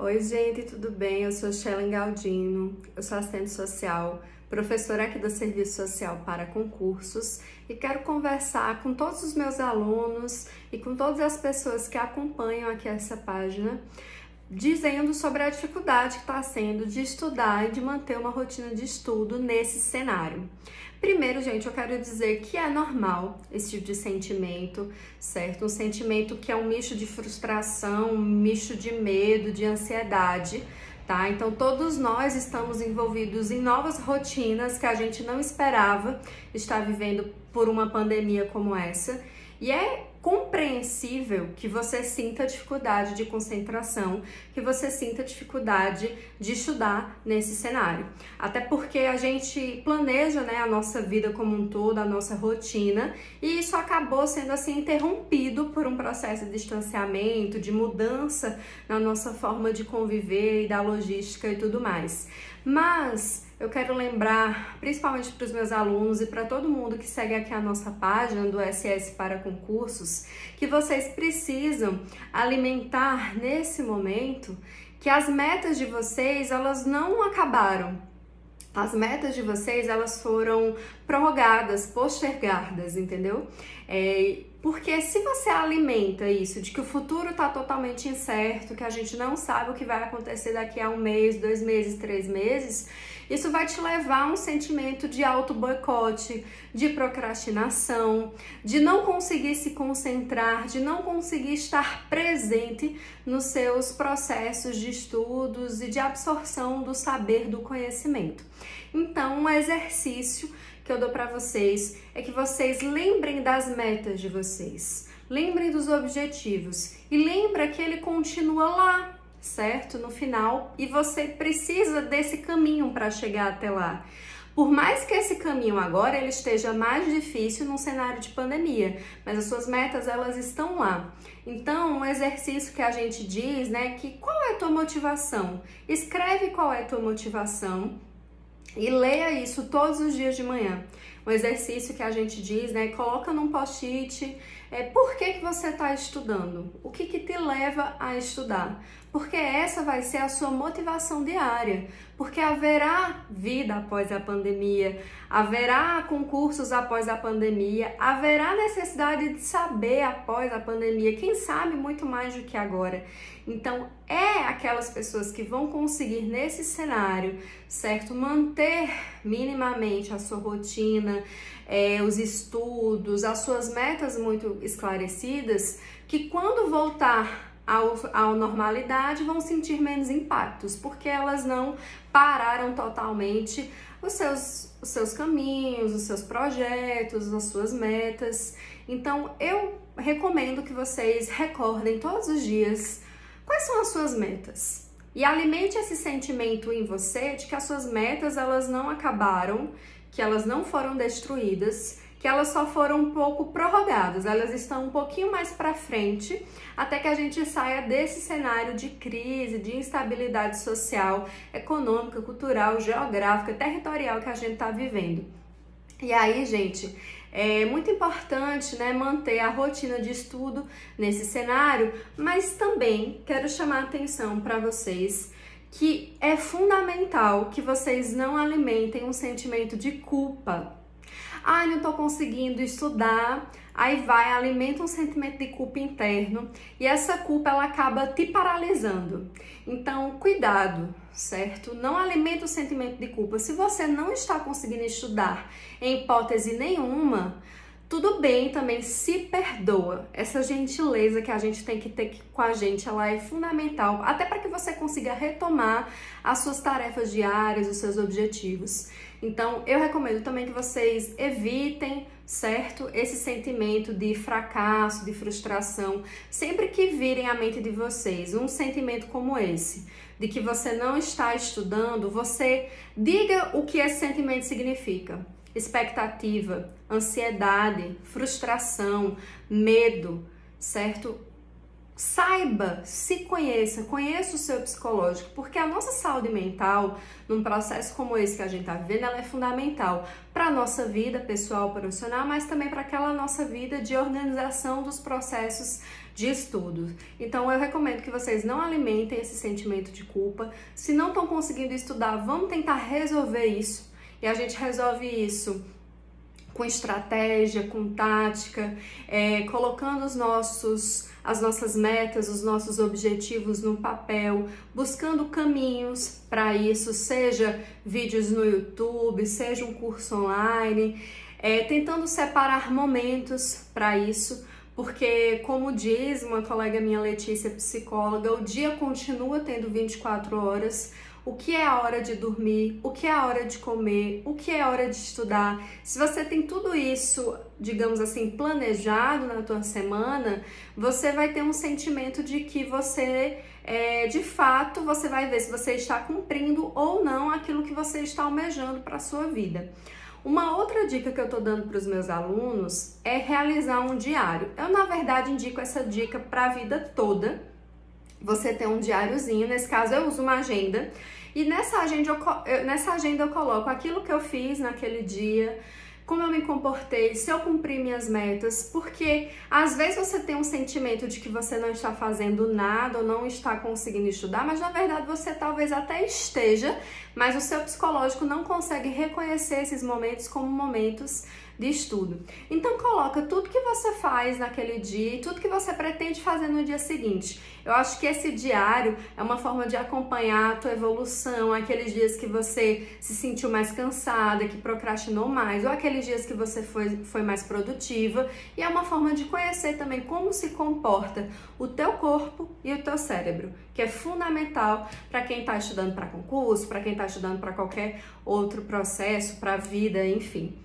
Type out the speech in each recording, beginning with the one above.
Oi, gente, tudo bem? Eu sou Shellen Galdino, eu sou assistente social, professora aqui do Serviço Social para Concursos e quero conversar com todos os meus alunos e com todas as pessoas que acompanham aqui essa página, dizendo sobre a dificuldade que está sendo de estudar e de manter uma rotina de estudo nesse cenário. Primeiro, gente, eu quero dizer que é normal esse tipo de sentimento, certo? Um sentimento que é um misto de frustração, um misto de medo, de ansiedade, tá? Então, todos nós estamos envolvidos em novas rotinas que a gente não esperava estar vivendo por uma pandemia como essa. E é compreensível que você sinta dificuldade de concentração, que você sinta dificuldade de estudar nesse cenário. Até porque a gente planeja, né, a nossa vida como um todo, a nossa rotina, e isso acabou sendo assim interrompido por um processo de distanciamento, de mudança na nossa forma de conviver e da logística e tudo mais. Mas eu quero lembrar, principalmente para os meus alunos e para todo mundo que segue aqui a nossa página do SS para Concursos, que vocês precisam alimentar nesse momento que as metas de vocês, elas não acabaram. As metas de vocês, elas foram prorrogadas, postergadas, entendeu? Porque se você alimenta isso, de que o futuro está totalmente incerto, que a gente não sabe o que vai acontecer daqui a 1 mês, 2 meses, 3 meses, isso vai te levar a um sentimento de auto-boicote, de procrastinação, de não conseguir se concentrar, de não conseguir estar presente nos seus processos de estudos e de absorção do saber, do conhecimento. Então, um exercício que eu dou para vocês é que vocês lembrem das metas de vocês, lembrem dos objetivos e lembra que ele continua lá, certo? No final, e você precisa desse caminho para chegar até lá. Por mais que esse caminho agora ele esteja mais difícil num cenário de pandemia, mas as suas metas, elas estão lá. Então, um exercício que a gente diz, né, que qual é a tua motivação? Escreve qual é a tua motivação e leia isso todos os dias de manhã. Um exercício que a gente diz, né, coloca num post-it, por que você está estudando? O que te leva a estudar? Porque essa vai ser a sua motivação diária, porque haverá vida após a pandemia, haverá concursos após a pandemia, haverá necessidade de saber após a pandemia, quem sabe muito mais do que agora. Então, aquelas pessoas que vão conseguir nesse cenário, certo, manter minimamente a sua rotina, os estudos, as suas metas muito esclarecidas, que quando voltar à normalidade vão sentir menos impactos, porque elas não pararam totalmente os seus caminhos, os seus projetos, as suas metas. Então, eu recomendo que vocês recordem todos os dias quais são as suas metas. E alimente esse sentimento em você de que as suas metas, elas não acabaram, que elas não foram destruídas, que elas só foram um pouco prorrogadas, elas estão um pouquinho mais para frente, até que a gente saia desse cenário de crise, de instabilidade social, econômica, cultural, geográfica, territorial que a gente está vivendo. E aí, gente, é muito importante, né, manter a rotina de estudo nesse cenário, mas também quero chamar a atenção para vocês que é fundamental que vocês não alimentem um sentimento de culpa. Não estou conseguindo estudar, aí alimenta um sentimento de culpa interno e essa culpa ela acaba te paralisando. Então, cuidado, certo? Não alimenta o sentimento de culpa. Se você não está conseguindo estudar em hipótese nenhuma, tudo bem também, se perdoa. Essa gentileza que a gente tem que ter com a gente, ela é fundamental, até para que você consiga retomar as suas tarefas diárias, os seus objetivos. Então, eu recomendo também que vocês evitem, certo, esse sentimento de fracasso, de frustração. Sempre que virem à mente de vocês um sentimento como esse, de que você não está estudando, você diga o que esse sentimento significa. Expectativa, ansiedade, frustração, medo, certo? Saiba, se conheça, conheça o seu psicológico, porque a nossa saúde mental, num processo como esse que a gente está vivendo, ela é fundamental para a nossa vida pessoal, profissional, mas também para aquela nossa vida de organização dos processos de estudo. Então eu recomendo que vocês não alimentem esse sentimento de culpa. Se não estão conseguindo estudar, vamos tentar resolver isso. E a gente resolve isso com estratégia, com tática, colocando as nossas metas, os nossos objetivos no papel, buscando caminhos para isso, seja vídeos no YouTube, seja um curso online, tentando separar momentos para isso, porque, como diz uma colega minha, Letícia, psicóloga, o dia continua tendo 24 horas. O que é a hora de dormir, o que é a hora de comer, o que é a hora de estudar. Se você tem tudo isso, digamos assim, planejado na tua semana, você vai ter um sentimento de que você, de fato, você vai ver se você está cumprindo ou não aquilo que você está almejando para a sua vida. Uma outra dica que eu tô dando para os meus alunos é realizar um diário. Eu, na verdade, indico essa dica para a vida toda. Você tem um diáriozinho, nesse caso eu uso uma agenda, e nessa agenda eu coloco aquilo que eu fiz naquele dia, como eu me comportei, se eu cumpri minhas metas, porque às vezes você tem um sentimento de que você não está fazendo nada ou não está conseguindo estudar, mas na verdade você talvez até esteja, mas o seu psicológico não consegue reconhecer esses momentos como momentos de estudo. Então coloca tudo que você faz naquele dia e tudo que você pretende fazer no dia seguinte. Eu acho que esse diário é uma forma de acompanhar a tua evolução, aqueles dias que você se sentiu mais cansada, que procrastinou mais, ou aqueles dias que você foi mais produtiva, e é uma forma de conhecer também como se comporta o teu corpo e o teu cérebro, que é fundamental para quem está estudando para concurso, para quem está estudando para qualquer outro processo, para a vida, enfim.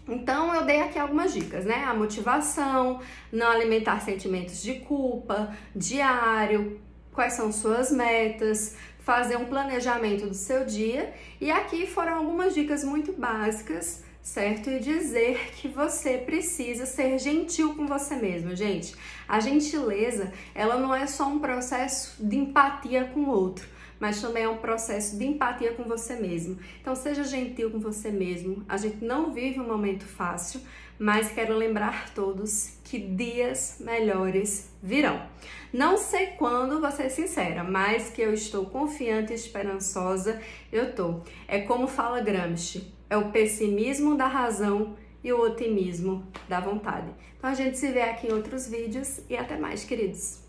Então eu dei aqui algumas dicas, né? A motivação, não alimentar sentimentos de culpa, diário, quais são suas metas, fazer um planejamento do seu dia. E aqui foram algumas dicas muito básicas, certo? E dizer que você precisa ser gentil com você mesmo, gente. A gentileza, ela não é só um processo de empatia com o outro, mas também é um processo de empatia com você mesmo. Então seja gentil com você mesmo. A gente não vive um momento fácil, mas quero lembrar todos que dias melhores virão. Não sei quando, vou ser sincera, mas que eu estou confiante e esperançosa, eu tô. É como fala Gramsci, é o pessimismo da razão e o otimismo da vontade. Então a gente se vê aqui em outros vídeos e até mais, queridos.